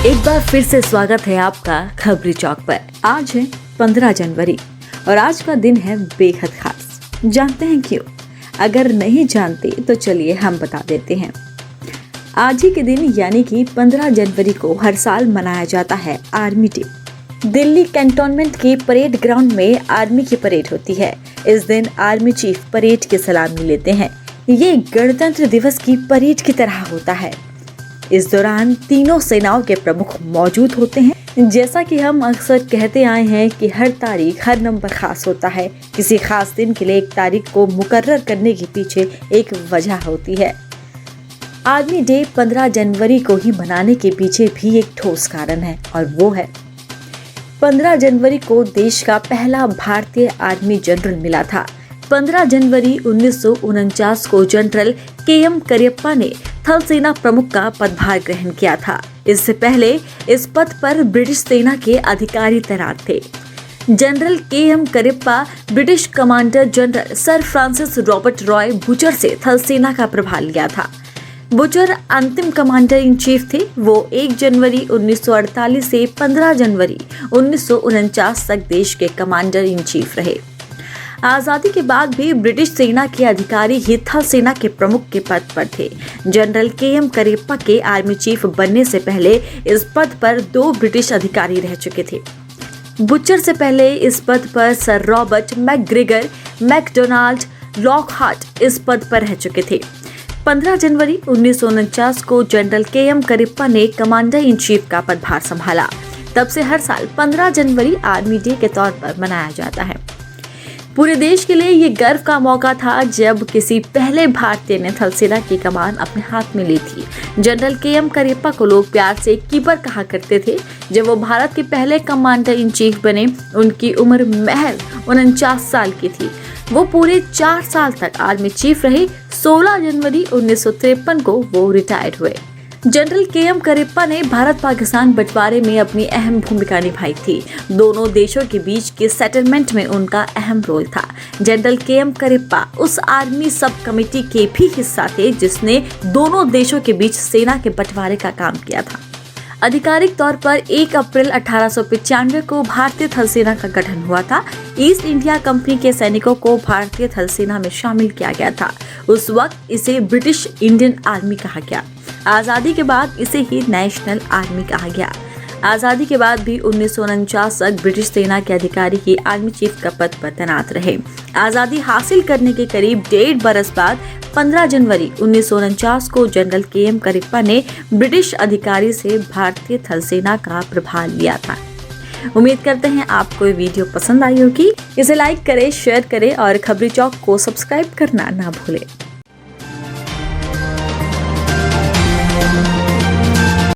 एक बार फिर से स्वागत है आपका खबरी चौक पर। आज है 15 जनवरी और आज का दिन है बेहद खास। जानते हैं क्यों? अगर नहीं जानते तो चलिए हम बता देते हैं। आज ही के दिन यानी कि 15 जनवरी को हर साल मनाया जाता है आर्मी डे। दिल्ली कैंटोनमेंट के परेड ग्राउंड में आर्मी की परेड होती है। इस दिन आर्मी चीफ परेड की सलामी लेते हैं। ये गणतंत्र दिवस की परेड की तरह होता है। इस दौरान तीनों सेनाओं के प्रमुख मौजूद होते हैं। जैसा कि हम अक्सर कहते आए हैं कि हर तारीख हर नंबर खास होता है। किसी खास दिन के लिए एक तारीख को मुकर्रर करने के पीछे एक वजह होती है। आर्मी डे 15 जनवरी को ही मनाने के पीछे भी एक ठोस कारण है और वो है 15 जनवरी को देश का पहला भारतीय आर्मी जनरल मिला था। 15 जनवरी 1949 को जनरल के.एम. करियप्पा ने थल सेना प्रमुख का पदभार ग्रहण किया था। इससे पहले इस पद पर ब्रिटिश सेना के अधिकारी तैनात थे। General KM. Cariappa British commander general sir Francis Robert Roy butcher से थल सेना का प्रभार लिया था। बुचर अंतिम कमांडर इन चीफ थे। वो 1 जनवरी 1948 से 15 जनवरी 1949 तक देश के कमांडर इन चीफ रहे। आजादी के बाद भी ब्रिटिश सेना के अधिकारी ही थल सेना के प्रमुख के पद पर थे। General KM. करियप्पा के आर्मी चीफ बनने से पहले इस पद पर 2 ब्रिटिश अधिकारी रह चुके थे। बुचर से पहले इस पद पर sir Robert McGregor Macdonald Lockhart इस पद पर रह चुके थे। 15 जनवरी 1949 को जनरल के.एम. करियप्पा ने कमांडर इन चीफ का पदभार संभाला। तब से हर साल 15 जनवरी आर्मी डे के तौर पर मनाया जाता है। पूरे देश के लिए ये गर्व का मौका था जब किसी पहले भारतीय ने थल सेना की कमान अपने हाथ में ली थी। General KM. करियप्पा को लोग प्यार से कीपर कहा करते थे। जब वो भारत के पहले कमांडर इन चीफ बने, उनकी उम्र महज 49 साल की थी। वो पूरे 4 साल तक आर्मी चीफ रहे। 16 जनवरी 1953 को वो रिटायर्ड हुए। General KM. करियप्पा ने भारत पाकिस्तान बंटवारे में अपनी अहम भूमिका निभाई थी। दोनों देशों के बीच के सेटलमेंट में उनका अहम रोल था। General KM. करियप्पा उस आर्मी सब कमेटी के भी हिस्सा थे जिसने दोनों देशों के बीच सेना के बंटवारे का काम किया था। आधिकारिक तौर पर 1 अप्रैल 1895 को भारतीय थल सेना का गठन हुआ था। ईस्ट इंडिया कंपनी के सैनिकों को भारतीय थल सेना में शामिल किया गया था। उस वक्त इसे ब्रिटिश इंडियन आर्मी कहा गया। आजादी के बाद इसे ही नेशनल आर्मी कहा गया। आजादी के बाद भी 1949 तक ब्रिटिश सेना के अधिकारी ही आर्मी चीफ का पद पर तैनात रहे। आजादी हासिल करने के करीब 1.5 बरस बाद 15 जनवरी 1949 को जनरल के.एम. करियप्पा ने ब्रिटिश अधिकारी से भारतीय थल सेना का प्रभार लिया था। उम्मीद करते हैं आपको ये वीडियो पसंद आई होगी। इसे लाइक करें, शेयर करें और खबरी चौक को सब्सक्राइब करना ना भूलें।